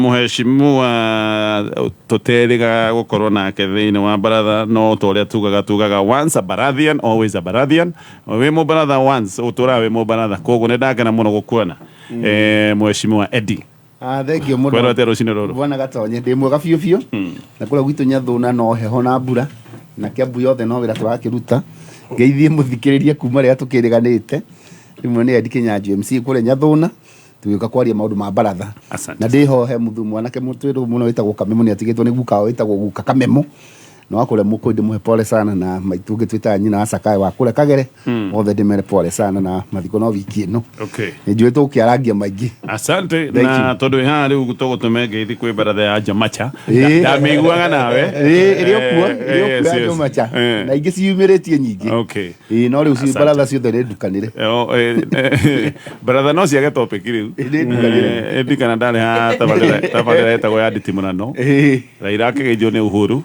muheshimiwa tuteriga gukorwo nake thiini wa baratha no toria tugaga once a Barathian always a Barathian we mo baratha once utura we mo baratha koguo ne ndakena muno gukuona muheshimiwa Eddie thank you muno kwero tero cine roro bwana Gatonye ndi mwega biũ na kula gwitu Nyathuna no heho na mbura na Kiambu yothe no wira turakiruta ngeithie muthikiririe kuma ria tukiriganite rimwe ni Eddie Kinyanjui MC kule Nyathuna tuwika kwaria maundu ma baratha na ndiho he muthu mwanake mutwiru muno witagwo Kamemo ni atigitwo ni guka witagwo guka Kamemo no akule muko ndi muhe pole sana na maitunge twita nyina Asakae wa kule Kagere othe ndimere pole sana na mathiko no wiki ino njui tukiaragia maingi asante na tondu ha riu gutogo tumengeithi kwi baratha ya Jamacha ndamiguaga nawe irio kuo Jamacha na ingi ciumiritie nyingi no riu ci baratha ciothe ni ndukanire baratha no ciage topic riu ndi kana ndari ha tabarira etagwo ya Nditimũrano Raila akigeijo ni Uhuru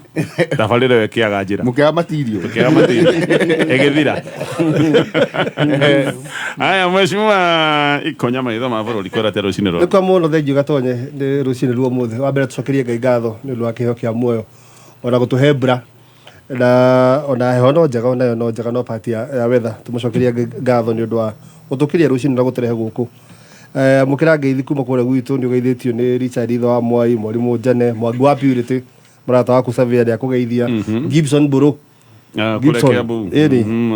tabarire wekiaga njira mukiaga matirio egethira aya mheshimiwa ikonya maitho ma bururi kwera tero cine ro kwa muno thengi Gatonye ndi rucine ruo muthe wa mbere tucokerie Ngai ngatho ni rwa kiho kia muoyo ona gutuhe mbura na ona heho no njega no party ya weather tumucokerie ngatho ni undu wa gutukiria rucine na guterehe guku mukira ngeithi kuma kure gwitu ni ugeithitio ni Richard Itho wa Mwai Mwalimu Jane Mwangi wa Purity murata waku Savia ya kugeithia Gibson Buru kule Kiambu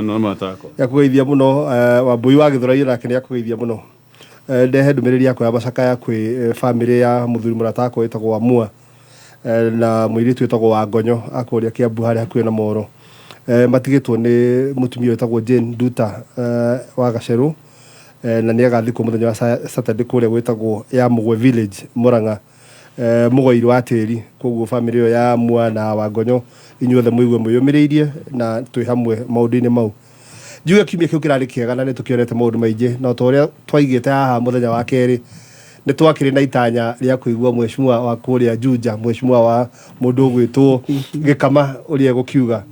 no matako ya kugeithia muno Wambui wa Githurai nake ni ya kugeithia muno ndehe ndumiriri yako ya macakaya kwi family ya muthuri murata wako witagwo Wamua na muiritu witagwo wa Ngonyo akuria Kiambu hari hakuhi na Moro matigitwo ni mutumia witagwo Jane Nduta wa Gaceru na ni agathikwo muthenya wa Saturday kuria gwitagwo ya Mugwe village Murang'a mugoiri wa tiri koguo family yo ya Mua na wa Ngonyo inyuothe muigue muyumiriirie na twi hamwe maundu-ini mau njuge kiumia kiu kirari kiega na nitukionete maundu maingi no toria twaigite haha muthenya wa keri ni twakiri na itanya ria kuigua mheshimiwa wa kuria Juja mheshimiwa wa mundu ugwitwo Gikama uria gukiuga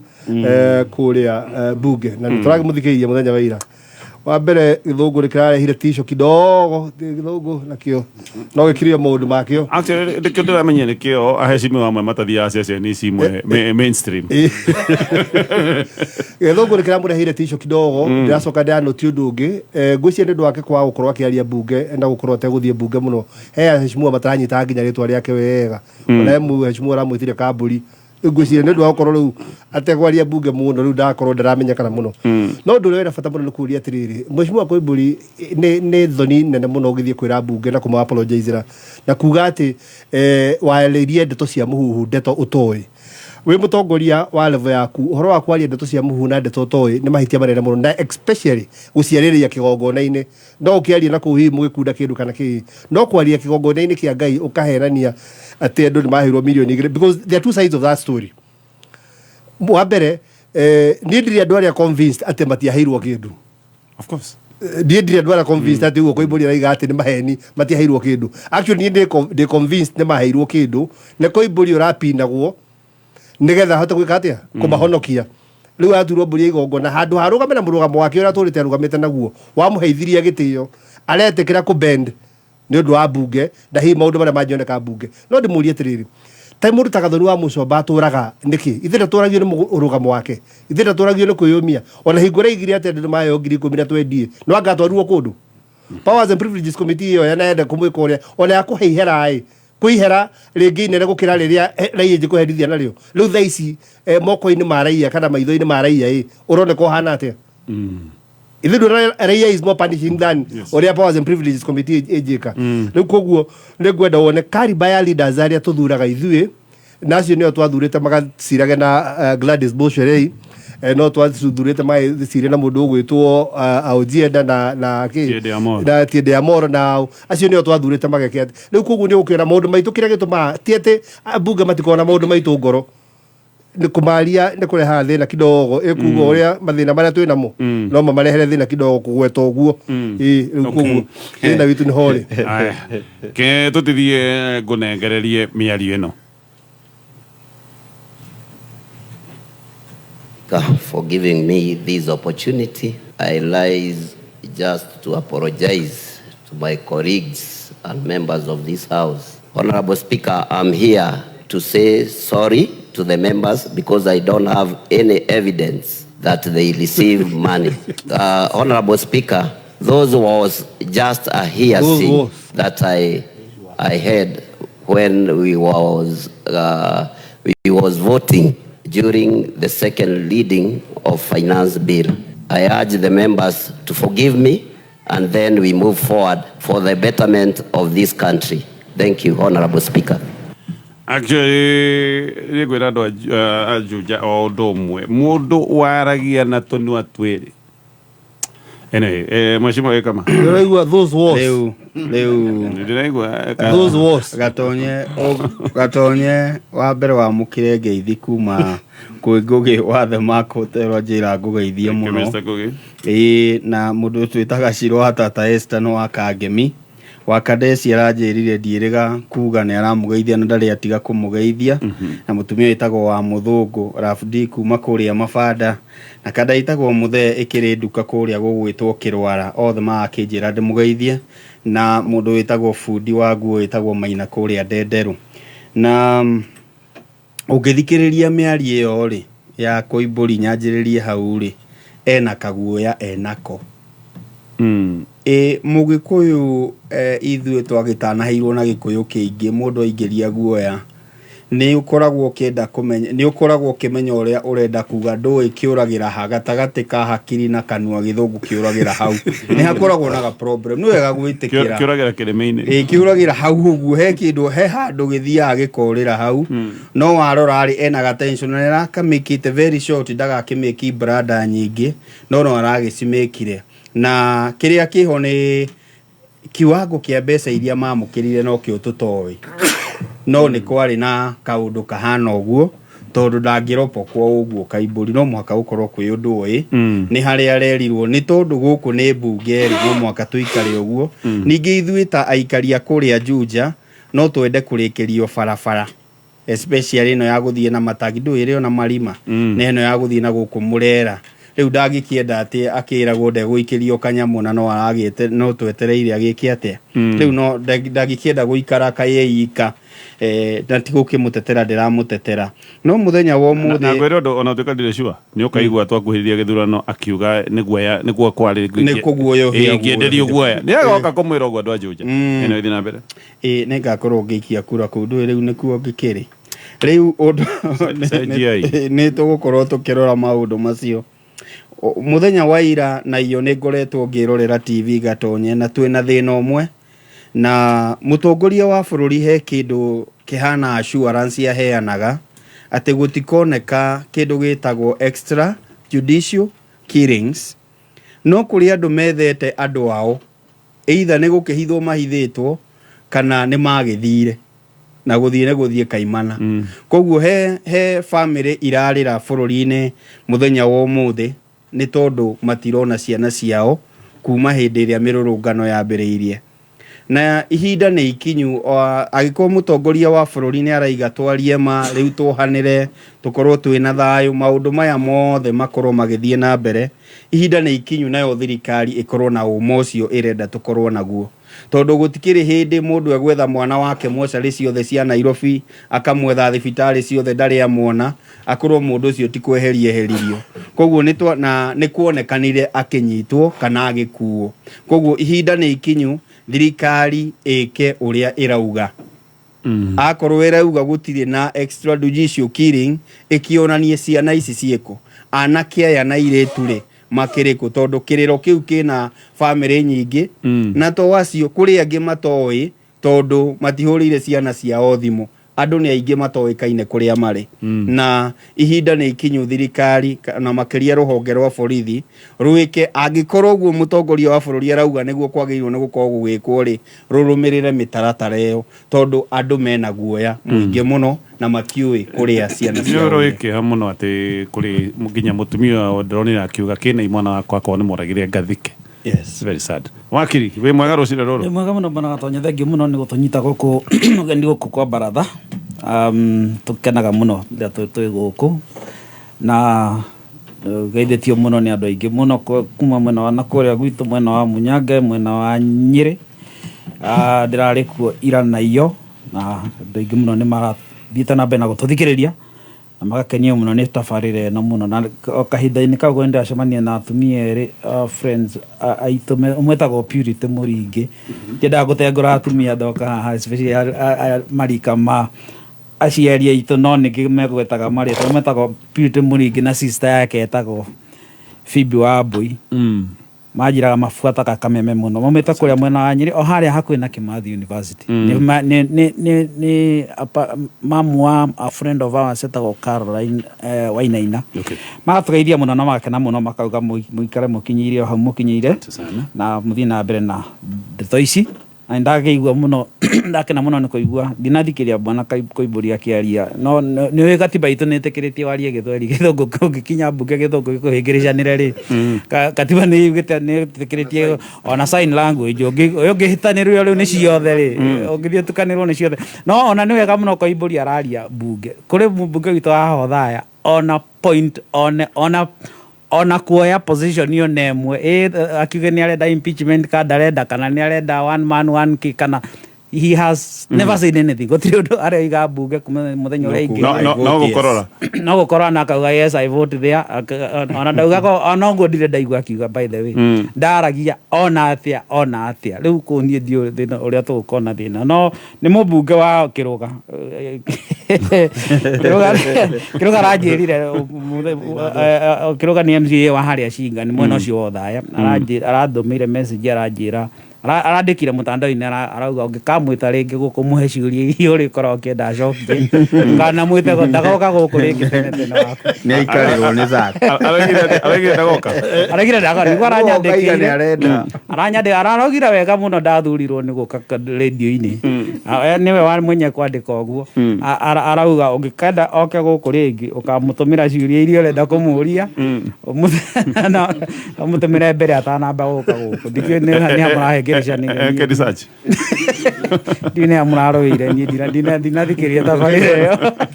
kuria bunge na nituragi muthikiririe muthenya wa ira wa mbere githungu nikirarehire tisho kidogo githungu nakio no gikirio maundu makio actually ndikio ndiramenye nikio aheshimiwa amwe matathia cia ni cimwe mainstream githungu nikiramurehire tisho kidogo ndiracoka ndano ti undu ungi ngwiciria ni ndu wake kwa gukorwo akiaria bunge enda gukorwo ateguthie bunge muno he aheshimiwa mataranyita nginya ritwa riake wega ona mheshimiwa ramwitire Kamburi ngwiciria ni ndu wakorwo riu ategwaria bunge muno riu ndakorwo ndaramenyekana muno no ndu wera bata muno ni kuria atiriri mheshimiwa Koimburi ni thoni nene muno githie kwira bunge na kuma apologize na kuga ati waleirie ndeto cia muhuhu ndeto utoi we mutongoria wa level yaku uhoro wa kwaria ndeto cia muhuhu na ndeto utoi ni mahitia manene muno na especially guciarĩrĩria kigongona-ini no ukiaria na kuhi mugikunda kindu kana ki no kwaria kigongona-ini kia Ngai ukaherania ati andu ni mahirwo milioni igĩrĩ because there are two sides of that story wa mbere ni ndiri andu aria convinced ati matiahirwo kindu of course ndiri andu aria convinced ati ugo Koimburi raiga ati ni maheni matiahirwo kindu actually ni convinced ni mahirwo kindu ne Koimburi urapinagwo nigetha hote gwika atia kumahonokia riu aturwo mburi igongona handu harugame na murugamo wake uria turite arugamite naguo wamuheithiria gitio aretekira ku bend ni undu wa bunge na hi maundu maria mangioneka bunge no ndimurie atiriri tai mundu ta Gathoni wa Mucomba aturaga niki ithe ndaturagio ni urugamo wake ithe ndaturagio ni kwiyumia ona hingura igiri ati ndu mayo ngiri 10 na twendie no angatwarwo kundu Powers and Privileges Committee yo yanaenda kumwika uria ona yakuheihera kuihera ringi nere gukira riria raia njikuherithia nario riu thaa ici moko-ini ma raia kana maitho-ini ma raia uroneka uhana atia ithe ndu raia is more punishing than uria Powers and Privileges Committee ejika riu koguo ni ngwenda wone kariba ya leaders aria tuthuraga ithui nacio nio twathurite magacirage na Gladys Bosherei no twathurite magacire na mundu ugwitwo Aojienda na Tiende Amoro na acio nio twathurite mageke riu koguo ni gukiona maundu maitu kiria gituma tiete bunge matikona maundu maitu ngoro ni kumaria ni kureha thina kidogo ikugo uria mathina maria twina mo no mamarehere thina kidogo kugweta uguo riu koguo thina witu ni hori ke tutithie ngunengererie miario ino for giving me this opportunity. I rise just to apologize to my colleagues and members of this house Honorable Speaker, I'm here to say sorry to the members because I don't have any evidence that they received money. Honorable Speaker, those was just a hearsay that I heard when we was voting during the second reading of finance bill. I urge the members to forgive me, and then we move forward for the betterment of this country. Thank you, Honorable Speaker. Actually, rigwira ndo ajuja o domwe mundu waragia na tonu atwiri. Anyway, mheshimiwa kama Ndio those wars. Those wars. Gatonye wa mbere wa mukire ngeithi kuma kwi ngugi wathe makoterwa njira ngugeithie muno. Na mundu twitaga Shiro Hatata Esther no akangemi. Wakadesi aranjirire ndiiriga kuga ni aramugeithia na ndari atiga kumugeithia na mutumia witagwo wa Muthungu Rafdi kuma kuria Mabanda na kada itagwo Muthe ikiri nduka kuria gugwitwo Kirwara othe makinjira ndimugeithie na mundu witagwo Fundi wa nguo witagwo Maina kuria Ndenderu na ungithikiriria miari iyo ri ya Koimburi nyanjiririe hau ri ena kaguoya enako Mugikuyu ithuĩ twagĩtanaheirwo na gĩkũyũ kĩingĩ mũndũ aingĩria guoya nĩ ũkoragwo kĩenda kũmenya nĩ ũkoragwo kĩmenya ũrĩa ũrenda kuga ndũĩ kĩũragĩra ha gatagatĩ ka hakiri na kanua gĩthũngũ kĩũragĩra hau nĩ hakoragwo na problem nĩ wega gwĩtĩkĩra kĩũragĩra kĩrĩmĩ-inĩ kĩũragĩra hau ũguo he kĩndũ he handũ gĩthiaga gĩkorĩra hau no warora rĩ ena ga tension na arakamĩkĩte very short ndagakĩmĩki brada nyingĩ no aragĩcimĩkire na kiria kiho ni kiwango kia mbeca iria mamukirire no kio tutowe no ni kwari na kaundu kahana uguo tondu ndangĩropokwo uguo Kaimburi no mwaka ukorwo kwi undu oi ni hari arerirwo ni tondu guku ni mbunge no mwaka tuikare uguo ningi ithuĩ ta aikaria kuria Juja no twende kurikirio barabara especially no ya guthie na matagi ndwire na marima ne no ya guthie na guku Murera riu ndagikienda ati akiragwo ndegũikirio kanyamu na no aragite no twetereire agiki atia riu no ndagikienda guikara kayeika na tigũkĩmutetera ndĩramutetera no muthenya wa mũthĩ na ngwĩre ũndũ ona ũtuĩka ndirĩ sure nĩ ũkaigua twakuhĩrĩria gĩthurano akiuga nĩguo kwarĩ nĩkũguoyohia ngĩenderio guoya nĩ agoka kũmwĩra ũguo andũ a Juja ĩno ĩthiĩ na mbere nĩngakorwo ngĩikia kura kũu ndũĩ rĩu nĩkuo ngĩkĩrĩ rĩu ũndũ nĩ tũgũkorwo tũkĩrora maũndũ macio muthenya wa ira na iyo nĩ ngoretwo ngĩrorera TV Gatonye na twĩna thĩna ũmwe na mutongoria wa bũrũri he kĩndũ kĩhana assurance yaheanaga atĩ gũtikoneka kĩndũ gĩtagwo extra judicial killings no kũrĩ andũ methete andũ ao either nĩ gũkĩhithwo mahithĩtwo kana nĩ magĩthire na gũthiĩ kaimana koguo he family irarĩra bũrũri-inĩ muthenya wa ũmũthĩ ni tondu matirona ciana ciao kuma hindi ĩrĩa mĩrũrũngano yambĩrĩirie na ihinda nĩ ikinyu agĩkorwo mũtongoria wa bũrũri nĩ araiga twarie ma rĩu twohanĩre tũkorwo twĩna thayũ maũndũ maya mothe makorwo magĩthiĩ na mbere ihinda nĩ ikinyu nayo thirikari ĩkorwo na ũma ũcio ĩrenda tũkorwo naguo tondu gutikiri hindi mundu egwetha mwana wake mocarĩ ciothe cia Nairobi akamwetha thibitarĩ ciothe ndarĩ amwona akorwo mundu ũcio ti kweheria heririo koguo nĩ kuonekanire akĩnyitwo kana agĩkuo koguo ihinda nĩ ikinyu thirikari ĩke ũrĩa ĩrauga akorwo ĩrauga gũtirĩ na extrajudicial killing ĩkĩonanie ciana ici ciĩko anake aya na airĩtu rĩ makĩrĩkũ tondu kĩrĩro kĩu kĩna family nyingĩ na to acio kũrĩ angĩ matoĩ tondu matihũrĩire ciana ciao thimũ andũ nĩ aingĩ matoĩkaine kũrĩa marĩ na ihinda nĩ ikinyu thirikari na makĩria rũhonge rwa borithi rwĩke angĩkorwo guo mũtongoria wa bũrũri arauga nĩguo kwagĩrĩirwo nĩ gũkorwo gũgĩkwo rĩ rũrũmĩrĩre mĩtaratara ĩyo tondu andũ mena guoya mũingĩ mũno na matiũĩ kũrĩa ciana ciao rwĩke mũno atĩ kũrĩ nginya mũtumia ndĩronire akiuga kĩna imwana wakwa akorwo nĩ moragire ngathike. Yes, very sad. Wakiri, we mwega rũcinĩ rũrũ. Nĩ mwega mũno bana Gatonye, thengiũ mũno nĩ gũtũnyita gũkũ ũgendi gũkũ kwa baratha. Tũkenaga mũno rĩrĩa twĩ gũkũ na geithĩtio mũno nĩ andũ aingĩ mũno kuma mwena wa nakũrĩa gwitũ mwena wa Munyange mwena wa Nyĩrĩ ndĩrarĩ kuo ira na iyo na andũ aingĩ mũno nĩ marathiĩte na mbere na gũtũthikĩrĩria na magakenio mũno nĩ tabarĩra ĩno mũno, na kahinda-inĩ kau ndacemania na atumia erĩ friends aitũ mwĩtagwo Purity Mũringi. Ndiendaga gũtengũra atumia ndoka haha especially marika ma aciari aitũ, no ningĩ megwetaga marĩtwa. Metagwo Purity Mũringi na sister yake etagwo Phoebe Wambui. Manjiraga mabuataga kameme mũno, maumĩte kũrĩa mwena wa Nyĩrĩ o harĩa hakuhĩ na Kimathi University. Nĩ mamu wa a friend of ours etagwo Caroline Wainaina. Magatũgeithia mũno na magakena mũno, makauga mũikare mũkinyĩire hau mũkinyĩire na mũthiĩ na mbere na ndeto ici. Na ndagĩigua mũno, ndakena mũno nĩ kũigua ndinathikĩria Bwana Koimbũri akĩaria. No nĩ katiba itũ nĩtĩkĩrĩtie warie Gĩthweri, Gĩthũngũ gĩkinya mbunge Gĩthũngũ gĩkũhĩngĩrĩcanĩre rĩ. Katiba nĩtĩkĩrĩtie ona sign language. Ũyũ ũngĩhĩtanĩrwo rĩu nĩ ciothe rĩ, ũngĩthiĩ ũtukanĩrwo nĩ ciothe. No ona nĩ wega mũno Koimbũri araria mbunge. Kũrĩ mbunge witũ wa Hothaya ona point ona kuoya position yo nemwe akiuge nĩ arenda impeachment kana arenda kana nĩ arenda one man one key kana he has never said anything. Gũtirĩ ũndũ areiga mbunge kuma mũthenya ũrĩa ingĩ no gũkorora na akauga yes I vote there. Ona ndauga ona ũguo ndirĩ ndaigua akiuga by the way ndaragia ona atĩa rĩu kũniĩ ndio thĩna ũrĩa tũgũkona thĩna. No nĩ mũmbunge wa Kĩrũga Kĩrũga aranjĩrire Kĩrũga nĩ MCA wa harĩa Cinga nĩ mwena ũcio wa Othaya. Arathũmĩire message aranjĩra arandĩkire mũtandao-inĩ arauga ũngĩkamwĩta rĩngĩ gũkũ mũhe ciũria iria ũrĩkorwo ũkĩenda acokie kana mwĩte ndagoka gũkũ rĩngĩ tene waku nĩ aikarĩrwo nĩ Zaka araigire ndagoka nĩguo aranyandĩkire ararogire wega mũno ndathurirwo nĩ gũka radio-inĩ. Nĩwe wa mwenye kwandĩka ũguo arauga ũngĩkenda oke gũkũ rĩngĩ ũkamũtũmĩra ciũria iria ũrenda kũmũria ũmũtũmĩre mbere atanamba gũka gũkũ. Ndikĩũĩ nĩ hamũrahe research ndine amũrarũire niĩ ndinathikĩria tabarĩra ĩyo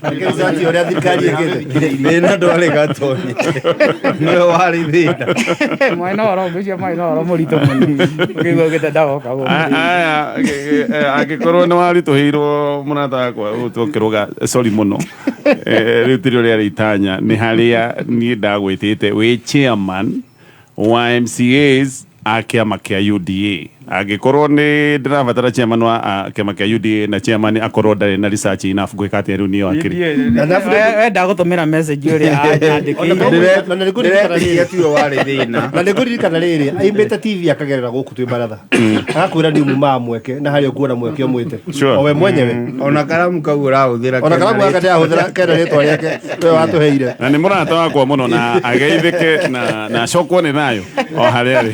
research ũrĩa thirikari ĩkĩte na ndwarĩ gatoni nĩwe warĩ thĩna mwena ũhoro ũcio mwena ũhoro mũritũ mũno ũkĩigua ũgĩte ndagoka angĩkorwo nĩ waritũhĩirwo mũrata wakwa Kĩrũga sorry mũno rĩu tĩrĩ ũrĩa itanya nĩ harĩa niĩ ndagwĩtĩte wĩ chairman wa MCAs a kĩama kĩa UDA. Angĩkorwo nĩ ndĩrabatara chairman wa kĩama kĩa UDA na chairman akorwo ndarĩ na research enough gwĩka atĩ rĩu niĩ wakĩrĩ ndagũtũmĩra message ũrĩa andĩkĩire na nĩngũririkana rĩrĩ aimbĩte TV akagerera gũkũ twĩ Baratha agakwĩra ndiuma mweke na harĩa ũkuona mweke ũmwĩte o we mwenyewe ona karamu kau ũrahũthĩra ona karamu gaka ndĩrahũthĩra kenda rĩtwa rĩake we watũheire na nĩ mũrata wakwa mũno na ageithĩke na acokwo nĩ thayũ o harĩa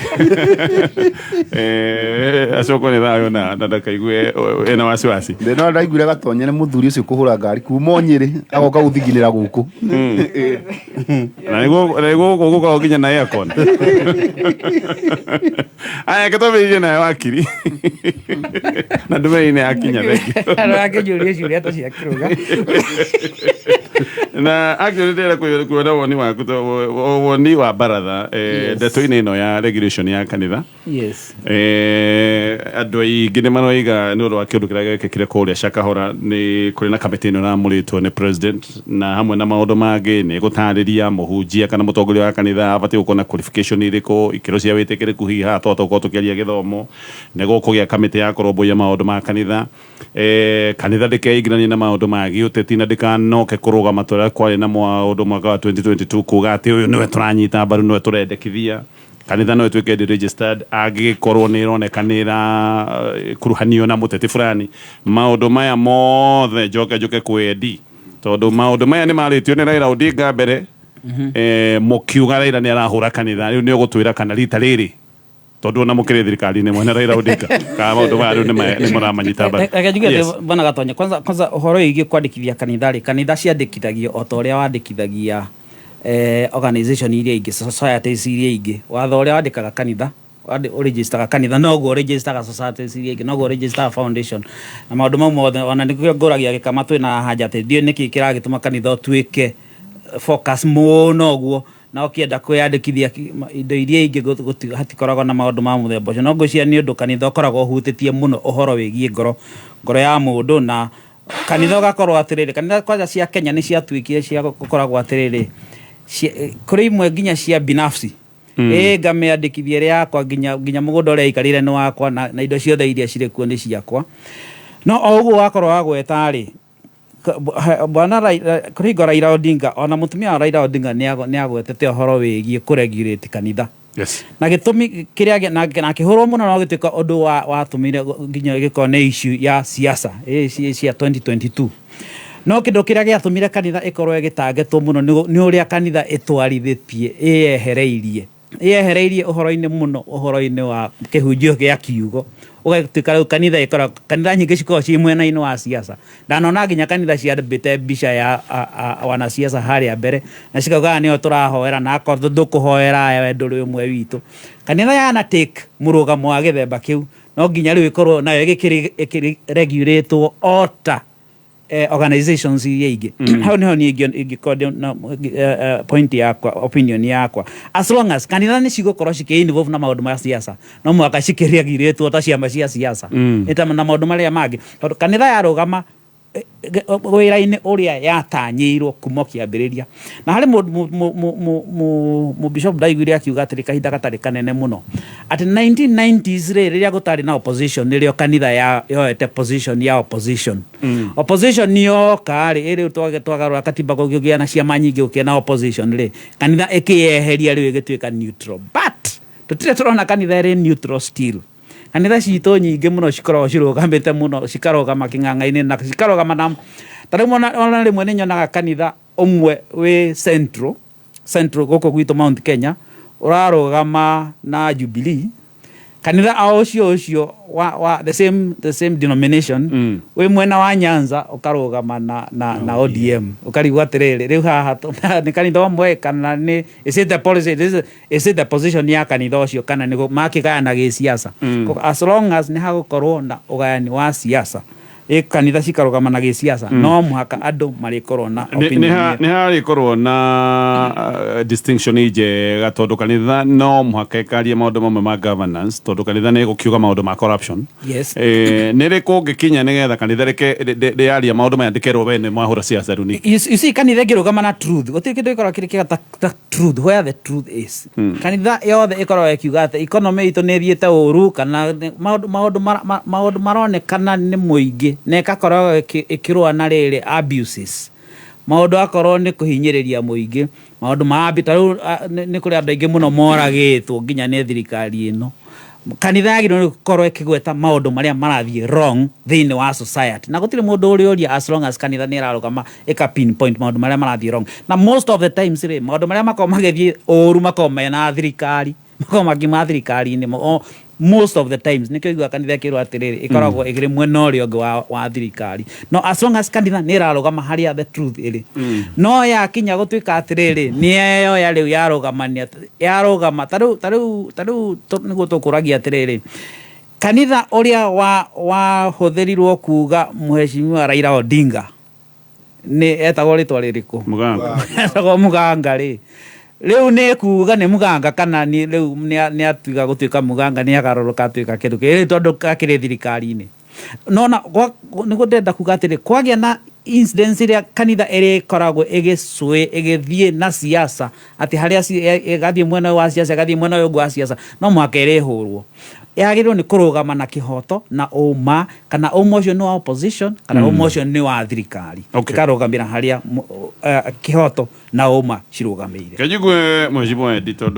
acokwo nĩ thayũ na ndakaigue ena wasiwasi. No ndaiguire gatonye nĩ mũthuri ũcio kũhũra ngari kuma Nyĩrĩ agoka gũthiginĩra gũkũ na nĩguo gũkorwo nginya na aircon. Aya ketũmĩirie nayo wakiri na ndũmĩrĩri-inĩ yakinya akĩnjũria ciũria ta cia Kĩrũga na actually ndĩrenda kuona woni waku woni wa Baratha ndeto-inĩ ĩno ya regulation ya kanitha. Yes. Andũ aingĩ nĩ maroiga nĩ ũndũ wa kĩũndũ kĩrĩa gĩkĩkire kũrĩa Shakahola nĩ kũrĩ na kamĩtĩ ĩno ĩramũrĩtwo nĩ president na hamwe na maũndũ mangĩ nĩ gũtarĩria mũhunjia kana mũtongoria wa kanitha abatiĩ gũkorwo na qualification irĩkũ, ikĩro cia wĩtĩkĩrĩku hihi haha tũgakorwo tũkĩaria gĩthomo, nĩ gũkũgĩa kamĩtĩ ya kũrũmbũiya maũndũ ma kanitha. Kanitha ndĩkeingĩranie na maũndũ ma gĩũteti na ndĩkanoke kũrũgama tũrĩa kwarĩ na maũndũ mwaka wa 2022 kuga atĩ ũyũ nĩwe tũranyita mbaru nĩwe tũrendekithia. Kanitha no ĩtuĩke deregistered angĩkorwo nĩ ĩroneka nĩ ĩrakuruhanio na mũteti fulani. Maũndũ maya mothe njoke kwendi tondũ maũndũ maya nĩ marĩtio nĩ Raila Odinga mbere mũkiuga Raila nĩ arahũra kanitha rĩu nĩ ũgũtwĩra kana rita rĩrĩ tondũ ona mũkĩrĩ thirikari-inĩ mwena Raila Odinga kana maũndũ maya rĩu nĩ mũramanyita mbaru. Bwana Gatonye kwanza ũhoro wĩgiĩ kwandĩkithia kanitha ciandĩkithagio o ta ũrĩa wandĩkithagia organization iria ingĩ, societies iria ingĩ. Watho ũrĩa wandĩkaga kanitha ũregistaga kanitha noguo ũregistaga societies iria ingĩ, noguo ũregistaga foundation na maũndũ mau mothe. Ona nĩkĩo ngũragia gĩkama twĩna haja atĩ ndiũ nĩkĩ kĩragĩtũma kanitha ũtuĩke focus mũno ũguo na ukienda kwiyandikithia indo iria ingi hatikoragwo na maundu ma muthemba ucio no ngwiciria ni undu kanitha ukoragwo uhutitie muno uhoro wigie ngoro ya mundu na kanitha ugakorwo atiriri kanitha kwaja cia Kenya ni ciatuikire cia gukoragwo atiriri kuri imwe nginya cia binafsi ngameandikithia ria yakwa nginya mugunda uria ikarire ni wakwa na indo ciothe iria ciri kuo ni ciakwa no oguo wakorwo wagweta ri bwana Raila Odinga ona mutumia wa Raila Odinga ni agwetete uhoro wigie kuregulate kanitha yes na gitumi kiria na kihurwo muno no gituika undu wa tumire nginya gikone issue ya siasa cia 2022 no kindu kiria giatumire kanitha ikorwo igitangetwo muno ni uria kanitha itwarithitie yehereirie uhoro-ini muno uhoro-ini wa kihunjio gia kiugo ugatuika kanitha ikora kanitha nyingi cikorwo ci mwena-ini wa siasa ndanona nginya kanitha ciambite mbica ya wana siasa haria mbere na cikauga nio turahoera na akorwo ndukuhoera wendo ri umwe witu kanitha yana take murugamo wa githemba kiu no nginya riu ikorwo nayo ikiregulate ota organizations yegi how niho ni ingikode na point yakwa opinion yakwa as long as kanitha ni cigũkorwo ciki-involve na maundu ma siasa no mwaka cikĩregulate ta ciama cia siasa eta na maundu maria mangi tondu kanitha yarugama wira-ini uria yatanyirwo kuma kiambiriria na hari mu bishop ndaiguire akiuga atiri kahinda gatari kanene muno at 1990s riria gutari na opposition nirio kanitha yoete position ya opposition opposition niyo kari iri twagarura katiba kugia na ciama nyingi ukiena opposition ri kanitha ikiyeheria riu igituika neutral but tutire turona kanitha ri neutral still kanitha ciito nyingi muno cikoragwo cirugamite muno cikarugama king'ang'a-ini na cikarugama na ona rimwe ni nyonaga kanitha umwe wi central guko gwitu Mount Kenya urarugama na Jubilee kanitha ucio wa the same denomination we mwena wa Nyanza ukarugama na ODM ukarigwa atiriri riu haha ni kanitha umwe kana ni is it the policy is it the position ya kanitha ucio kana ni makigayana gi siasa as long as ni hagukorwo na ugayani wa siasa kanitha cikarugama na gi siasa no muhaka andu marikorwo na opinion ni harikorwo na distinction ije gatondu kanitha no muhaka ikarie maundu mamwe ma governance tondu kanitha ni gukiuga maundu ma corruption yes ni riku ngikinya nigetha kanitha reke yaria maundu maya ndikerwo bene mwahura siasa runi you see kanitha ngirugama na truth gutiri kindu ikorwo kiri ta truth where the truth is kanitha yothe ikorwo ikiuga ati economy itu ni thiete uru kana maundu maronekana ni muingi ne kakorwo ikirwa na riri abuses maundu akorwo ni kuhinyiriria muingi maundu ma abitaru ni kuri andu aingi muno moragitwo nginya ni thirikari ino kanitha yagirwo ni gukorwo ikigweta maundu maria marathie wrong thiini wa society na gutiri mundu uri as long as kanitha ni irarugama ika pinpoint maundu maria marathie wrong na most of the times maundu maria makoma magithie uru makoma na thirikari makoma ngima thirikari ni most of the times nikyo igwa kanitha kirwa atiriri ikoragwo igire mwena urio ngi wa thirikari no as long as kanitha ni irarugama haria the truth iri no ya kinya gutuika atiriri ni eyo ya riu yarugama taru niguo tukuragia atiriri kanitha uria wa huthirirwo kuga muheshimiwa Raila Odinga ni etagwo ritwa ririku muganga ri riu ni kuga ni muganga kana ni riu ni atuiga gutuika muganga ni agaroroka atuika kindu kiri tondu kakiri thirikari-ini nona ni gutenda kuga atiri kwagia na incidents iria kanitha iri koragwo igithie na siasa ati haria igathie mwena wa siasa igathie mwena wa siasa no mwaka iri hurwo yagirwo ni kurugama na kihoto na uma kana umotion ni wa opposition kana umotion ni wa thirikari ikarugamira haria kihoto na uma cirugamire kajigwe mheshimiwa editor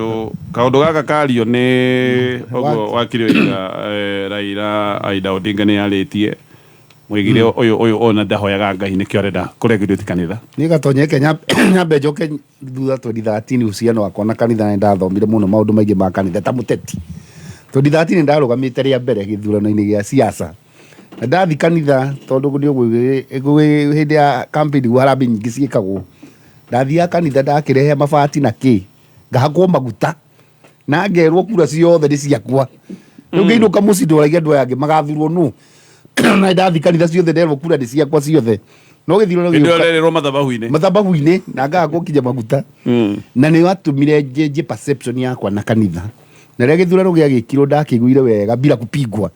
kaundu gaka kario ni ogo wakiriga Raila Odinga ni aritie mwigire uyu ona ndahoyaga Ngai nikio arenda kuregulate kanitha ni gatonye Kenya nyambe njoke thutha 2013 uciano wakwa na kanitha na ndathomire muno maundu maingi ma kanitha ta muteti 2013 ndarugamite ria mbere githurano-ini gia siasa ndathi kanitha tondu ndio hindi ya campaign guharambe nyingi ciikagwo ndathia kanitha ndakirehe mabati na ki ngahakwo maguta na ngerwo kura ciothe ni ciakwa riu ngeinuka muci nduragia andu yangi magathurwo nu na ndathi kanitha ciothe nderwo kura ni ciakwa ciothe no githiro Indo rero mathabahu-inĩ na ngaga gũkinya maguta na nĩ watũmire njenje perception yakwa na kanitha na rĩrĩa gĩthurano gĩagĩkirwo ndakĩiguire wega bila kupigwa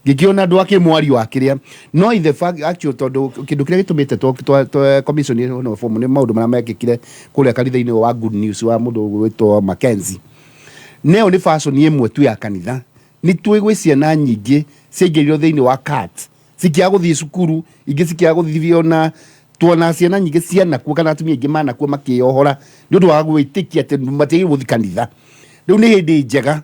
ngĩkĩona andũ akĩmwari wa kĩrĩa no in the fact actual tondũ kĩndũ kĩrĩa gĩtũmĩte commission no form nĩ maũndũ marĩa mekĩkire kũrĩa kanitha-inĩ wa Good News wa mũndũ gwĩtwo Mackenzie neo nĩ fashion ĩmwe tu ya kanitha nĩ twĩgwĩ ciana nyingĩ ciaingĩrirwo thĩinĩ wa cat cikia gũthiĩ cukuru ingĩ cikia gũthiĩ ona tuona ciana nyingĩ cianakuo kana atumia aingĩ manakuo makĩohora nĩ ũndũ wa gwĩtĩkia atĩ matiagĩrĩirwo gũthiĩ kanitha rĩu nĩ hĩndĩ njega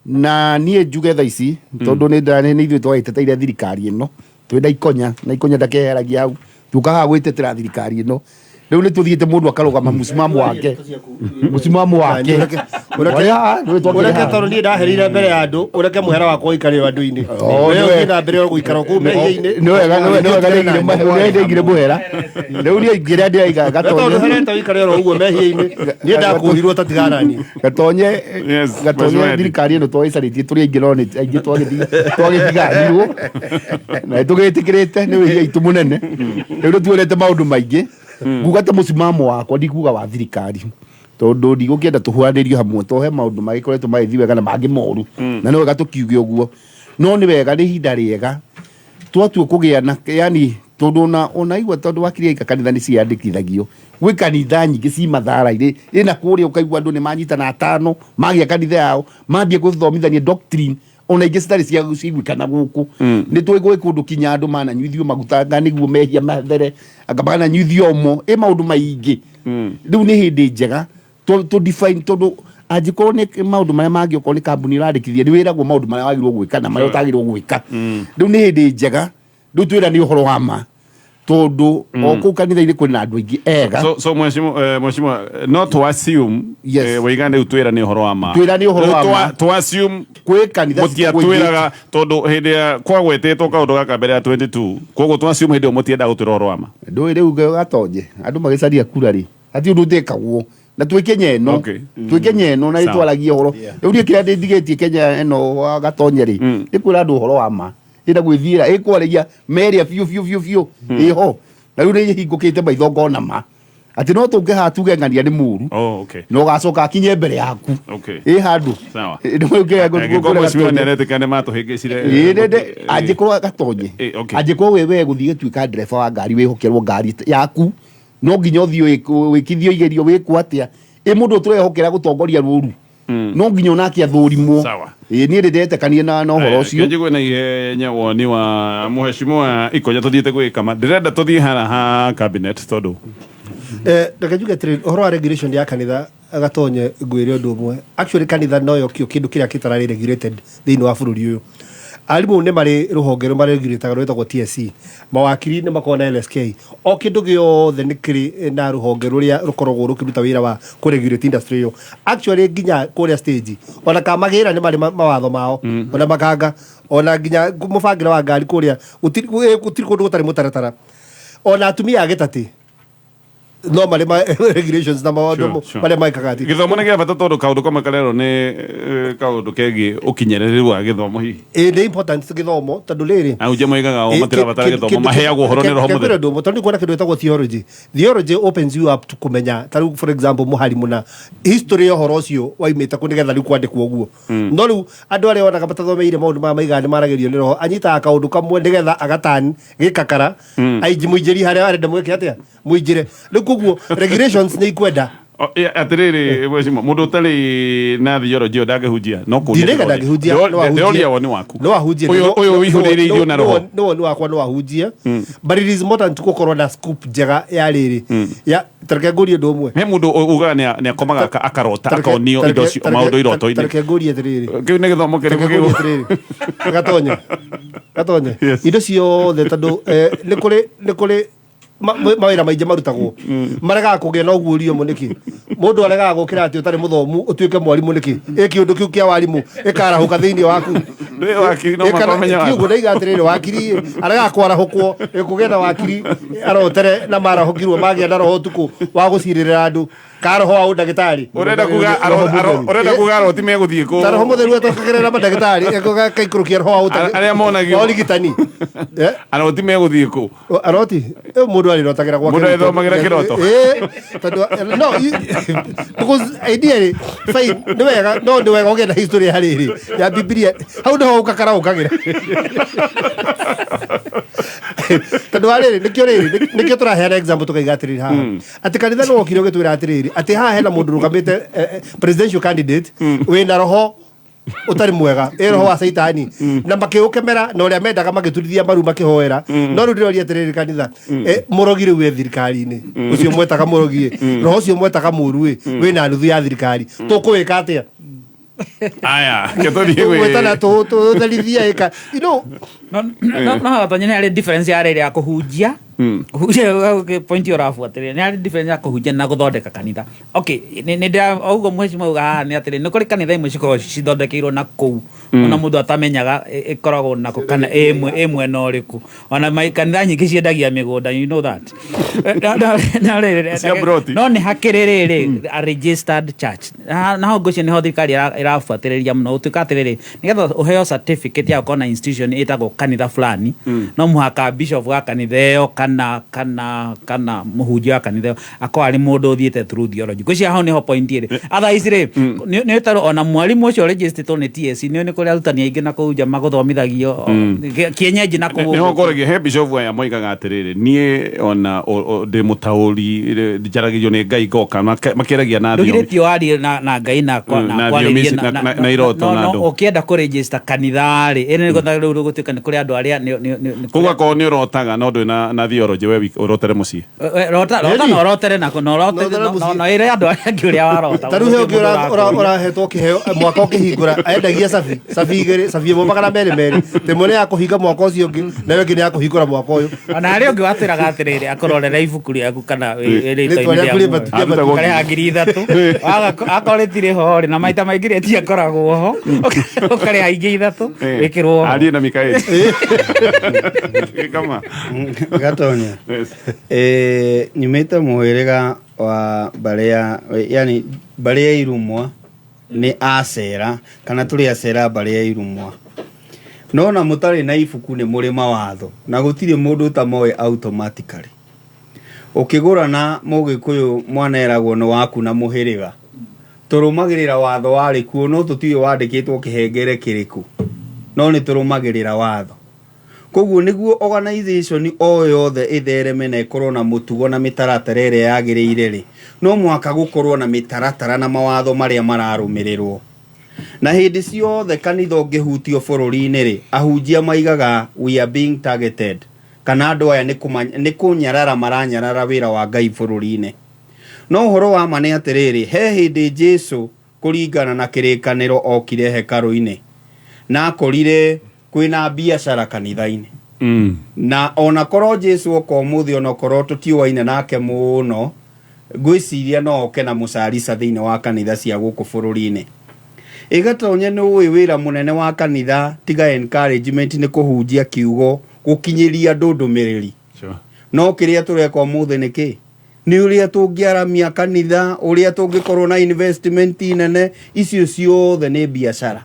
na niĩ njuge thaa ici tondũ nĩ ithuĩ twagĩteteire thirikari ĩno twĩnda ikonya na ikonya ndakeheragia hau tukaga gwĩtetera thirikari ĩno rĩu nĩ tũthiĩte mũndũ akarũgama mũsimamo wake ũreke tondũ niĩ ndaherire mbere ya andũ ũreke mũhera wakwa ũikarĩre andũ-inĩ ũrĩa na mbere gũikara kũu mehia-inĩ nĩ wega ndĩigire mũhera rĩu niĩ ngĩrĩa ndĩraiga tondũ herete ũikarĩre ũguo mehia-inĩ niĩ ndakũhirwo ta tiganani gatonye thirikari ĩno twagĩcarĩtie tũrĩ aingĩ no aingĩ twagĩthiganirwo na tũgĩtĩkĩrĩte nĩ wĩhia itũ mũnene rĩu nĩ tuonete maũndũ maingĩ nguga ta mũsimamo wakwa ndikuga wa thirikari tondu ndigũkĩenda tũhũranĩrio hamwe tohe maũndũ magĩkoretwo magĩthiĩ wega na mangĩ moru na nĩ wega tũkiuge ũguo no nĩ wega nĩ ihinda rĩega twatua kũgĩa na yani tondu ona igua tondu wakiri kanitha nĩ ciandĩkithagio gwĩ kanitha nyingĩ ci mathara-inĩ ĩna kũrĩa ũkaigua andũ nĩ manyitana atano magĩa kanitha yao mambia gũthomithania doctrine ona ingĩ citarĩ cia ciguĩkana gũkũ nĩ twĩgũĩ kũndũ kinya andũ mananyuithio maguta nĩguo mehia mathere anga mananyuithio omo maũndũ maingĩ rĩu nĩ hĩndĩ njega to define tondũ angĩkorwo nĩ maũndũ marĩa mangĩ okorwo nĩ kambuni ĩrandĩkithia nĩ wĩragwo maũndũ marĩa wagĩrĩirwo gwĩka na marĩa ũtagĩrĩirwo gwĩka rĩu nĩ hĩndĩ njega rĩu twĩra nĩ ũhoro wa ma tondu o kũu kanitha-inĩ kwĩna andũ aingĩ ega so mheshimiwa no to assume waigane utwira ni uhoro wa ma twĩra nĩ ũhoro wa ma to assume kwĩ kanitha mũtiatwĩraga tondu hĩndĩ ya kwagwetetwo kaũndũ gaka mbere ya 22 koguo to assume hĩndĩ ĩyo mũtienda gũtwĩra ũhoro wa ma ndũĩ rĩu gatonye andũ magĩcaria kura rĩ hatirĩ ũndũ ũtekagwo na twĩ Kenya ĩno twĩ Kenya ĩno na nĩtwaragia ũhoro rĩu niĩ kĩrĩa ndĩndigĩtie Kenya ĩno wa gatonye rĩ nĩ kwĩra andũ ũhoro wa ma ĩna gwĩthiĩra ĩkwarĩria meria biũ ĩho na rĩu nĩ hingũkĩte maitho ngona ma atĩ no tũngĩ haha tuge ng'ania nĩ mũru na ũgacoka akinye mbere yaku ĩ handũ angĩkorwo gatonye angĩkorwo we gũthiĩ gũtuĩka ndereba wa ngari wĩhokerwo ngari yaku no nginya ũthiĩ wĩkithio igerio wĩkwo atĩa mũndũ tũrehokera gũtongoria rũru no nginya onake athũrimwo niĩ ndĩretekanie na ũhoro ũcio njigwe na ihenya woni wa mheshimiwa Ikonya tuthiĩte gwĩkama ndĩrenda tũthiĩ ha cabinet tondũ reke njuge atĩrĩrĩ ũhoro wa regulation ya kanitha gatonye ngwĩre ũndũ ũmwe actually kanitha noyo kĩo kĩndũ kĩrĩa gĩtararĩ regulated thĩinĩ wa bũrũri ũyũ arimũ nĩ marĩ rũhonge rũrĩa maregulataga rwĩtagwo TSC mawakiri nĩ makoragwo na LSK o kĩndũ gĩothe nĩ kĩrĩ na rũhonge rũrĩa rũkoragwo rũkĩruta wĩra wa kũregulate industry ĩyo actually nginya kũrĩa stage ona kamagĩra nĩ marĩ mawatho mao ona makanga ona nginya mũbangĩre wa ngari kũrĩa gũtirĩ kũndũ gũtarĩ mũtaratara ona atumia a gĩtatĩ no marĩ regulations na maũndũ marĩa maikaga ati gĩthomo nĩ gĩa bata tondũ kaũndũ kamwe karerwo nĩ kaũndũ kegiĩ ũkinyĩrĩrĩru wa gĩthomo hihi nĩ important gĩthomo tondũ rĩrĩ ahunjia moigaga o matirabatara gĩthomo maheagwo ũhoro nĩ roho mũtheru tondũ nĩ kuona kĩndũ gĩtagwo theology opens you up to kũmenya ta rĩu for example mũharimu na history ya ũhoro ũcio waimĩte kũ nĩgetha rĩu kwandĩkwo ũguo no rĩu andũ arĩa onaga matathomeire maũndũ maya maigaga nĩ maragĩrio nĩ roho anyitaga kaũndũ kamwe nĩgetha agatani gĩkakara mũinjĩri harĩa arenda mwĩke atĩa mũinjĩre rĩu koguo regulations nĩ ikwenda atĩrĩrĩ mũndũ ũtarĩ na theology ndangĩhunjia no kũria woni waku ũyũ wĩihũrĩrĩirio na roho no woni wakwa no ahunjie but it is important gũkorwo na scoop njega ya rĩrĩ ya tareke ngũrie ũndũ ũmwe he mũndũ ugaga nĩ akomaga akarota akonio indo maũndũ iroto-inĩ tareke ngũrie atĩrĩrĩ kĩu nĩ gĩthomo kĩrĩkũ gatonye indo ciothe tondũ nĩ kũrĩ mawĩra maingĩ marutagwo maregaga kũgĩa na ũguũrio mo nĩkĩ mũndũ aregaga gũkĩra atĩ ũtarĩ mũthomu ũtuĩke mwarimũ nĩkĩ kĩũndũ kĩu kĩa warimũ ĩkarahũka thĩinĩ waku kiugo ndaiga atĩrĩrĩ wakiri aregaga kwarahũkwo kũgĩa na wakiri arotere na marahũkirwo magĩa na roho ũtukũ wa gũcirĩrĩra andũ karoho au ndagitari urenda kuga roti meguthie ku taroho mutheru atokagerera ndagitari eko kaikurukia roho au aria monagio origitani aroti meguthie ku aroti mundu ari rotagira gwake mundu ethomagira kiroto no because idea fine ni wega ogenda history hariri ya Biblia hau ndo ukakara ukagira tondu hariri nikio turaheana example tukaigatiriri haha ati kanitha no okire ugitwira atiriri ati haha hena mundu rugamite presidential candidate wina roho utari mwega roho wa saitani na makiukemera na uria mendaga magiturithia maru makihoera no ru ndiroria atiriri kanitha murogire we thirikari-ini ucio mwetaga murogie roho ucio mwetaga murui wina nuthu ya thirikari tukuwika atia aya ketori we wetana to tharithia eka no hatonye ni difference ya rere ya kuhunjia point yo rafuatire ni difference ya kuhunjia na guthondeka kanitha okay ni ndia augo mheshimiwa uga ni atire ni kuri kanitha imwe ciko cithondekeirwo na kuu ona mundu atamenyaga ikoragwo na kana emwe no riku ona mai kanitha nyingi ciendagia migunda you know that no ni hakiriri a registered church na ho gocio ni ho thirikari irafuatiriria muno utukatiriri nigetha uheo certificate ya kona institution itago kanitha fulani no muhaka bishop wa kanitha yo kana muhunjia wa kanitha yo akwa ari mundu thiete through theology gocio ho ni ho point ire otherwise ri ni taro ona mwalimu ucio registered on TSC ni kuri arutani aingi na kuja maguthomithagio kienyeji na kugu ni ho korege he bishop ya moigaga atiriri nie ona de mutauri jaragio ni ngai goka makeragia na thio ndugiretio ari na ngai na na iroto na ndu ukienda ku register kanitha ri ene niko thaguru gutuika ni kuri andu aria kuga ko ni urotaga no ndu na theology we urotere muci rota no rotere na no rotere no ire andu aria ngiuria warota taru he urahetwo kiheo mwaka ukihingura aendagia sabi mo magana mere temone ya kuhinga mwaka ucio ngi na we ngine ya kuhingura mwaka uyu ona ari ungi watiraga atiriri akororera ibuku riaku kana kare hangiri ithatu akoretire ho na maita maingi reti akoragwo ho kare haingi ithatu wikirwo ari na Mikaeli kama gatonya nyumite muhirega wa baria yani baria irumwa ni acera kana turi acera baria irumwa no na mutari na ibuku ni muri mawatho na gutire mundu tamoe automatically ukigura na mugikuyu mwana eragwo ni waku na muhiriga turumagirira watho wari kuo no tutiwe wandikitwo kihengere kiriku no ni turumagirira watho koguo niguo organization o yothe ithereme na ikorwo na mutugo na mitaratara ĩrĩa yagĩrĩire ri no mwaka gukorwo na mitaratara na mawatho maria mararumirirwo na hindi ciothe kanitha ũngĩhutio bũrũri-inĩ ri ahunjia maigaga we are being targeted kana andu aya ni kunyarara maranyarara wira wa Ngai bũrũri-inĩ no uhoro wa mane atiriri he hindi Jesu kuringana na kĩrĩkanĩro okire hekaru-inĩ na akorire kwina biashara kanitha-ini na ona korwo Jesu okomuthi ona korwo tutiwaine nake muno gwiciria no oke na mucarisa thiini wa kanitha cia guku bururi-ini igatonye ni uwi wira munene wa kanitha tiga encouragement ni kuhunjia kiugo gukinyiria ndumiriri no kiria tureka muthi niki ni uria tungiaramia kanitha uria tungikorwo na investment nene icio ciothe ni biashara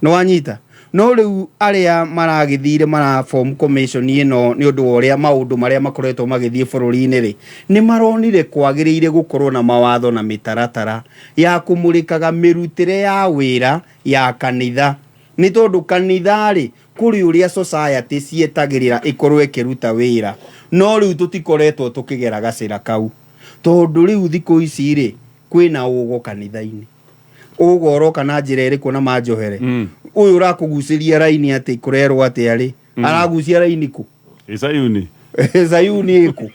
no anyita no riu aria maragithire mara form commission ino ni undu uria maundu maria makoretwo magithie bururi-ini ri ni maronire kwagiriire gukorwo na mawatho na mitaratara ya kumurikaga mirutire ya wira ya kanitha ni tondu kanitha ri kuri uria society cietagirira ikorwo ikiruta wira no riu tutikoretwo tukigera gacira kau tondu riu thiku ici ri kwina ugo kanitha-ini ugoro kana njira iriku na manjohere uyu urakuguciria raini ati kurerwo ati ari aragucia raini ku Zayuni iku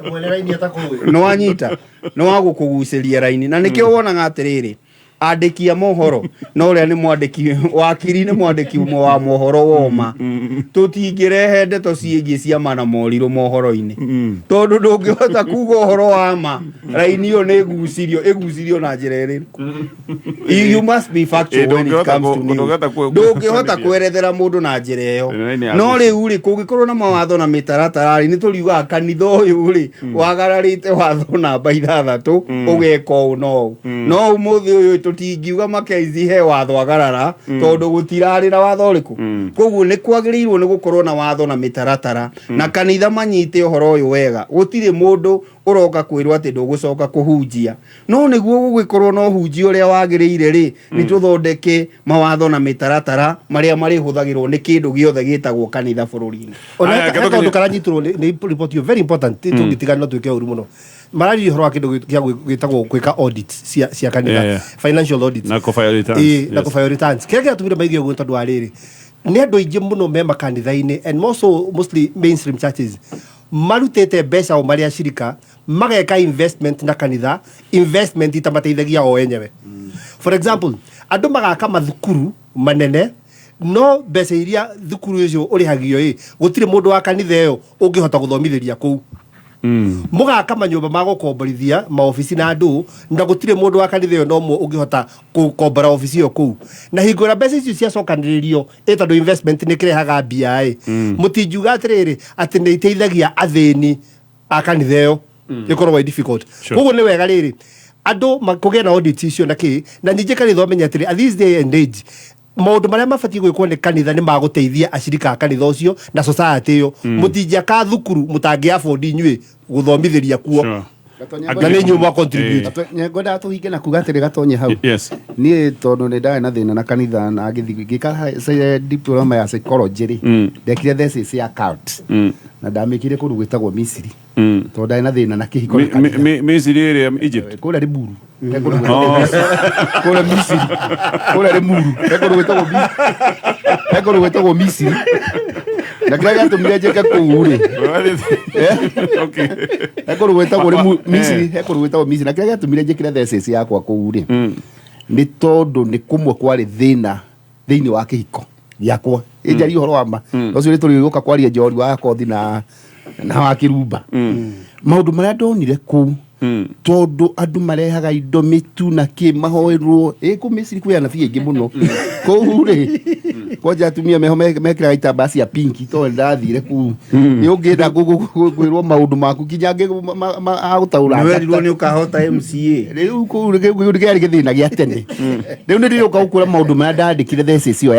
mwene raini atakuwe no anyita no agukuguciria raini na nikio wonaga atiriri andiki a mohoro no ria ni mwandiki wakiri ni mwandiki wa mohoro woma tutingirehe ndeto ciĩgiĩ ciama na morirũ mohoro-inĩ tondu ndũngĩhota kuga ũhoro wa ma raini ĩyo nĩ ĩgucirio na njĩra ĩrĩkũ. You must be factual when it comes to news. Ndũngĩhota kwerethera mũndũ na njĩra ĩyo no rĩu rĩ kũngĩkorwo na mawatho na mĩtaratara nĩ tũriugaga kanitha ũyũ rĩ wagararĩte watho namba 6 ũgeka ũũ no ũmũthĩ ũyũ tũtingiuga Mackenzie he watho agarara tondu gutirarĩ na watho ũrĩkũ. Koguo nĩ kwagĩrĩirwo nĩ gũkorwo na watho na mĩtaratara na kanitha manyite ũhoro ũyũ wega. Gũtirĩ mũndũ ũroka kwĩrwo atĩ ndũgũcoka kũhunjia no nĩguo gũgĩkorwo na ũhunjia ũrĩa wagĩrĩire rĩ nĩ tũthondeke mawatho na mĩtaratara marĩa marĩhũthagĩrwo nĩ kĩndũ gĩothe gĩtagwo kanitha bũrũri-inĩ. Ona kaũndũ karanyitwo nĩ report you very important tũngĩtigana no twĩke ũru mũno marari horo wa kĩndũ gĩtagwo gwĩka audit cia kanitha financial audit na kũfile returns na kũfile returns kĩrĩa gĩatũmire maigio ũguo tondũ wa rĩrĩ nĩ andũ aingĩ mũno me makanitha-inĩ and mostly mainstream churches marutĩte mbeca o marĩa cirika mageka investment na kanitha investment itamateithagia o enyewe. For example andũ magaka mathukuru manene no mbeca iria thukuru icio ũrĩhagio gũtirĩ mũndũ wa kanitha ĩyo ũngĩhota gũthomithĩria kũu. Mugaka manyũmba ma gũkomborithia maofici na andũ na gũtirĩ mũndũ wa kanitha ĩyo no ũngĩhota gũkombora ofici ĩyo kũu na hingo ĩrĩa mbeca icio ciacokanĩrĩrio tondũ investment nĩ kĩrehaga mbia mũtingiuga atĩrĩrĩ atĩ nĩ iteithagia athĩni a kanitha ĩyo ĩkoragwo difficult. Koguo nĩ wega rĩrĩ andũ kũgĩa na audit icio na kĩ na ningĩ kanitha ũmenye atĩrĩ at this day and age maũndũ marĩa mabatiĩ gwĩkwo nĩ kanitha nĩ magũteithia acirika a kanitha ũcio na society ĩyo mũtingiaka thukuru mũtangĩ afford inyuĩ gũthomithĩria kuo na nĩ nyuma contribute. Ngwenda tũhinge na kuga atĩrĩ gatonye hau niĩ tondũ nĩ ndarĩ na thĩna na kanitha na ngĩka diploma ya psychology rĩ ndekire thesis ya cult na ndamĩkire kũndũ gwĩtagwo Misiri tondũ ndarĩ na thĩna na kĩhiko Misiri ĩrĩa Egypt kũrĩa Limuru kũrĩa Misiri kũrĩa Limuru kũndũ gwĩtagwo Misiri na kĩrĩa gĩatũmire njĩke kũu rĩ kũndũ gwĩtagwo Misiri kũndũ gwĩtagwo Misiri na kĩrĩa gĩatũmire njĩkire thesis yakwa kũu rĩ nĩ tondũ nĩ kũmwe kwarĩ thĩna thĩinĩ wa kĩhiko gĩakwa ĩnjari ũhoro wa ma ũcio nĩ tũrĩgũka kwaria Njori wa kothi na wa Kĩrumba maũndũ marĩa ndonire kũu tondu andu marehaga indo mitu na ki mahoerwo ku Misiri kwĩ anabii aingĩ mũno kũu rĩ kwanja atumia meho mekĩraga itambaya cia pinki to ndathire kũu nĩ ũngĩenda kwĩrwo maũndũ maku kinya agũtaũra werirwo nĩ ũkahota MCA rĩu kũu gĩkĩarĩ gĩthĩna gĩa tene rĩu nĩ ndĩrĩũka gũkũra maũndũ marĩa ndandĩkire thesis ĩyo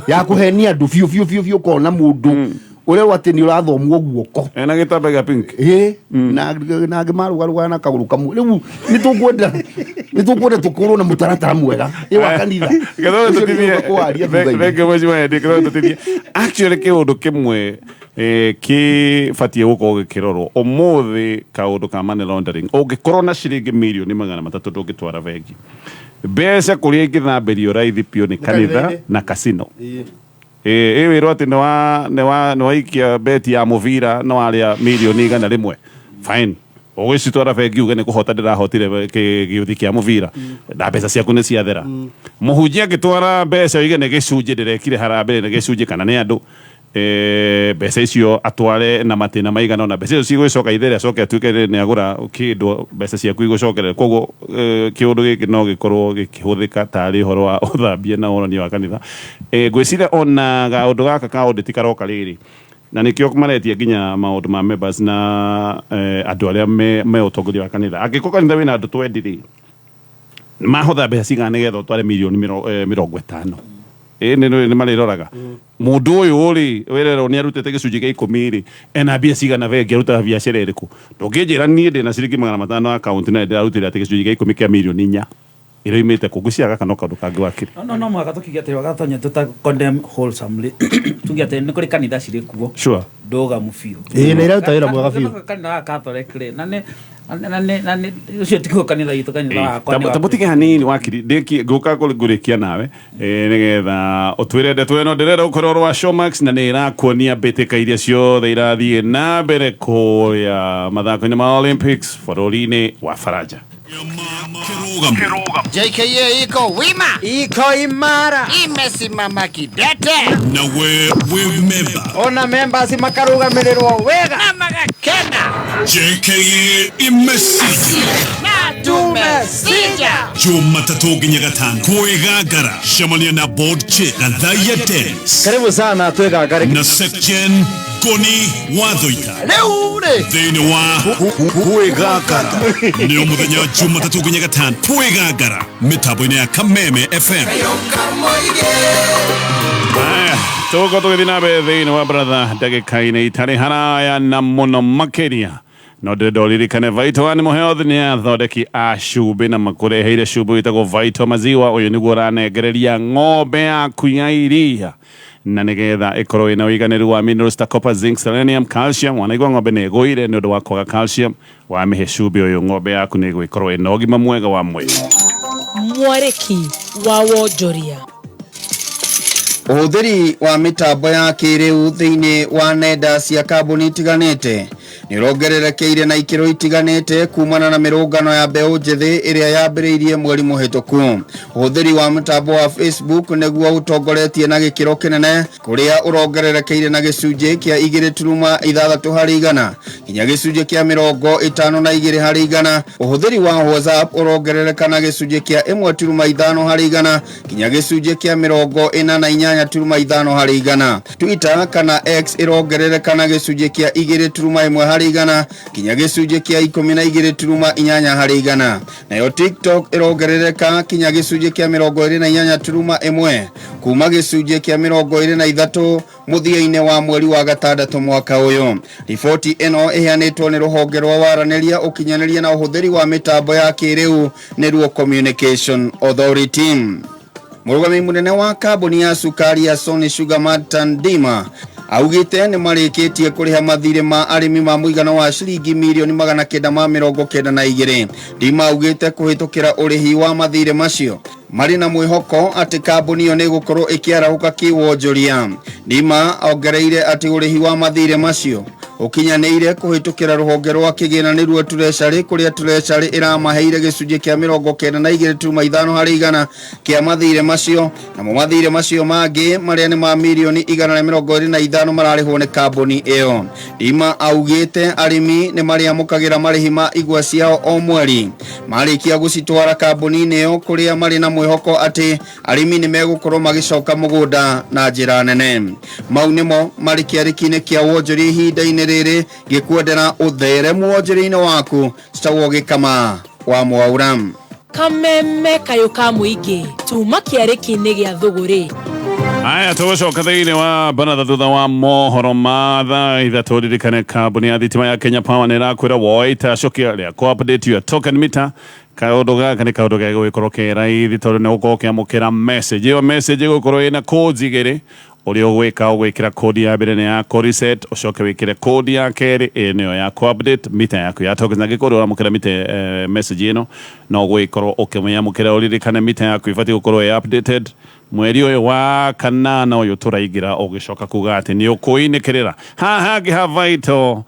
ya kũhenia andũ biũ kona mũndũ ũrĩa atĩ nĩ ũrathomwo guoko na gĩtamba gĩa pink na ngĩmarugaruga na kagũrũ kamwe rĩu nĩ tũkwenda tũkorwo na mũtaratara mwega wa kanitha actually kĩũndũ kĩmwe kĩbatiĩ gũkorwo gĩkĩrorwo ũmũthĩ kaũndũ ka money laundering ũngĩkorwo na ciringi mirioni 300 ndũngĩtwara bengi mbeca kũrĩa ingĩthambĩrio raithi piũ nĩ kanitha na casino wĩrwo atĩ nĩ waikia beti ya mũbira no arĩa mirioni 100 fine ũgĩcitwara bengi uge nĩ kũhota ndĩrahotire gĩũthi kĩa mũbira na mbeca ciaku nĩ ciathera mũhunjia angĩtwara mbeca uge nĩ gĩcunjĩ ndĩrekire harambĩ nĩ gĩcunjĩ kana nĩ andũ mbeca icio atware na matĩna maigana ona mbeca icio cigũcoka ithere acoke atuĩke nĩ agũra kĩndũ mbeca ciaku igũcokerera koguo kĩũndũ gĩkĩ no gĩkorwo gĩkĩhũthĩka tarĩ ũhoro wa ũthambia na ũronio wa kanitha ngwĩciria ona gaũndũ gaka ka audit karoka rĩrĩ na nĩkĩo maretia nginya maũndũ ma members na andũ arĩa me ũtongoria wa kanitha angĩkorwo kanitha wĩna andũ 20 rĩ mahotha mbeca cigana nĩgetha ũtware mirioni 50 nĩ marĩroraga mũndũ ũyũ rĩ wererwo nĩ arutĩte gĩcunjĩ gĩa 10 rĩ ena mbia cigana bengi arutaga biacara ĩrĩkũ ndũngĩnjĩra niĩ ndĩ na ciringi 500 account na ndĩrarutĩra atĩ gĩcunjĩ gĩa 10 kĩa mirioni 4 ĩrĩa imĩte kũ ngwĩciaga kana kaũndũ kangĩ wakĩrĩ no mwaka tũkiuge atĩ wagatonya tũta condemn wholesomely tuge atĩ nĩ kũrĩ kanitha cirĩ kuo sure ndũgamu biũ na ĩraruta wĩra mwega biũ kanitha ga Catholic rĩ na nĩ ũcio tiguo kanitha witũ kanitha wakwa tamutige hanini wakiri ngũka ngũrĩkia nawe nĩgetha ũtwĩre ndeto ĩno ndĩrenda gũkorwo wa Showmax na nĩ ĩrakuonia mbĩtĩka iria ciothe irathiĩ na mbere kũrĩa mathako-inĩ ma Olympics bũrũri-inĩ wa Faranja. JKA iko wima, iko imara, imesimama kidete, na we member. Ona members makarugamirwo wega na magakena. JKA imesija Na tumesija. Jumatatu nginya gatano kwegagara shamania na board check Gathaya Dennis. Karibu sana twegagare Na section Goni Wathoita. Leure Thini wa kwegagara nio muthenya Jumatatu nginya gatano kwegagara mitambo-ini ya Kameme FM. Tuko tugithi na mbere thiini wa Baratha ndagika-ini itari haraya na muno makiria no ndiririkane Vaito ni muheothi ni athondeki a cumbĩ na makureheire cumbĩ wĩtagwo Vaito maziwa. Ũyũ nĩguo ũranengereria ng'ombe yaku ya iria na nĩgetha ĩkorwo ĩna ũiganĩru wa minerals ta copper, zinc, selenium, calcium. Wanaigua ng'ombe nĩ ĩgũire nĩ ũndũ wa kwaga calcium. Wamĩhe cumbĩ ũyũ ng'ombe yaku nĩ ĩgũkorwo ĩna ũgima mwega wa mwĩrĩ. Mwariki wa wonjoria. Ũhũthĩri wa mĩtambo ya kĩrĩu thĩinĩ wa nenda cia kambuni itiganĩte nĩ ũrongererekeire na ikĩro itiganĩte kumana na mĩrũngano ya mbeũ njĩthĩ ĩrĩa yambĩrĩirie mweri mũhĩtũku. Ũhũthĩri wa mĩtambo wa Facebook nĩguo ũtongoretie na gĩkĩro kĩnene kũrĩa ũrongererekeire na gĩcunjĩ kĩa 2.6 harĩ igana nginya gĩcunjĩ kĩa 52 harĩ igana. Ũhũthĩri wa WhatsApp ũrongerereka na gĩcunjĩ kĩa 1.5 harĩ igana nginya gĩcunjĩ kĩa 48.5 harĩ igana. Twitter kana X ĩrongerereka na gĩcunjĩ kĩa 2.1 harĩ igana nginya gĩcunjĩ kĩa 12.8 harĩ igana. Nayo TikTok ĩrongerereka nginya gĩcunjĩ kĩa 28.1 kuma gĩcunjĩ kĩa 23 mũthia-inĩ wa mweri wa gatandatũ mwaka ũyũ. Riboti ĩno ĩheanĩtwo nĩ rũhonge rwa waranĩria, ũkinyanĩria na ũhũthĩri wa mĩtambo ya kĩrĩu nĩruo Communication Authority. Mũrũgamĩrĩri mũnene wa kambuni ya cukari ya Sony Sugar Martin Dima augĩte nĩ marĩkĩtie kũrĩha mathirĩ ma arĩmi ma mũigana wa ciringi mirioni 992. Dima augĩte kũhĩtũkĩra ũrĩhi wa mathirĩ macio marĩ na mwĩhoko atĩ kambuni ĩyo nĩ gũkorwo ĩkĩarahũka kĩwonjoria. Dima ongereire atĩ ũrĩhi wa mathirĩ macio ũkinyanĩire kũhĩtũkĩra rũhonge rwa kĩgĩna nĩruo Treasury, kũrĩa Treasury ĩramaheire gĩcunjĩ kĩa 92.5 harĩ igana kĩa mathirĩ macio. Namo mathirĩ macio mangĩ marĩa nĩ ma mirioni 125 mararĩhwo nĩ kambuni ĩyo. Dima augĩte arĩmi nĩ marĩamũkagĩra marĩhi ma igwa ciao o mweri marĩkia gũcitwara kambuni-inĩ ĩyo, kũrĩa marĩ na mwĩhoko atĩ arĩmi nĩ megũkorwo magĩcoka mũgũnda na njĩra nene. Mau nĩmo marĩ kĩarĩki-inĩ kĩa wonjoria ihinda-inĩ rĩrĩ, gĩkwendera ũtheremu wonjoria-inĩ waku citagwo gĩkama wa Mwaura. Kameme kayo ka mũingĩ tuma kĩarĩki-inĩ gĩa thũgũrĩ. Aya tũgũcoka thĩinĩ wa Baratha thutha wa mohoro ma thaa ithatũ. Ririkane kambuni ya thitima ya Kenya Power nĩ ĩrakwĩra woita cokia rĩa co-update your token meter. Kaũndũ gaka nĩ kaũndũ ga gũgĩkorwo ke raithi tondũ nĩ gũkorwo kĩamũkĩra message. Ĩyo message ĩgũkorwo ĩna codes igĩrĩ. Ũrĩa ũgwĩka ũgwĩkĩra kodi ya mbere nĩ ya co-reset, ũcoke wĩkĩre kodi ya kerĩ nĩyo ya co-update mita yaku ya token. Na gĩkorwo ũramũkĩra mita message ĩno no gwĩkorwo ũkĩmĩamũkĩra. Ũririkane mita yaku ibatiĩ gũkorwo ĩ updated mweri ũyũ wa kanana ũyũ tũraingĩra, ũgĩcoka kuga atĩ nĩ ũkũinĩkĩrĩra haha ngĩ ha Vaito.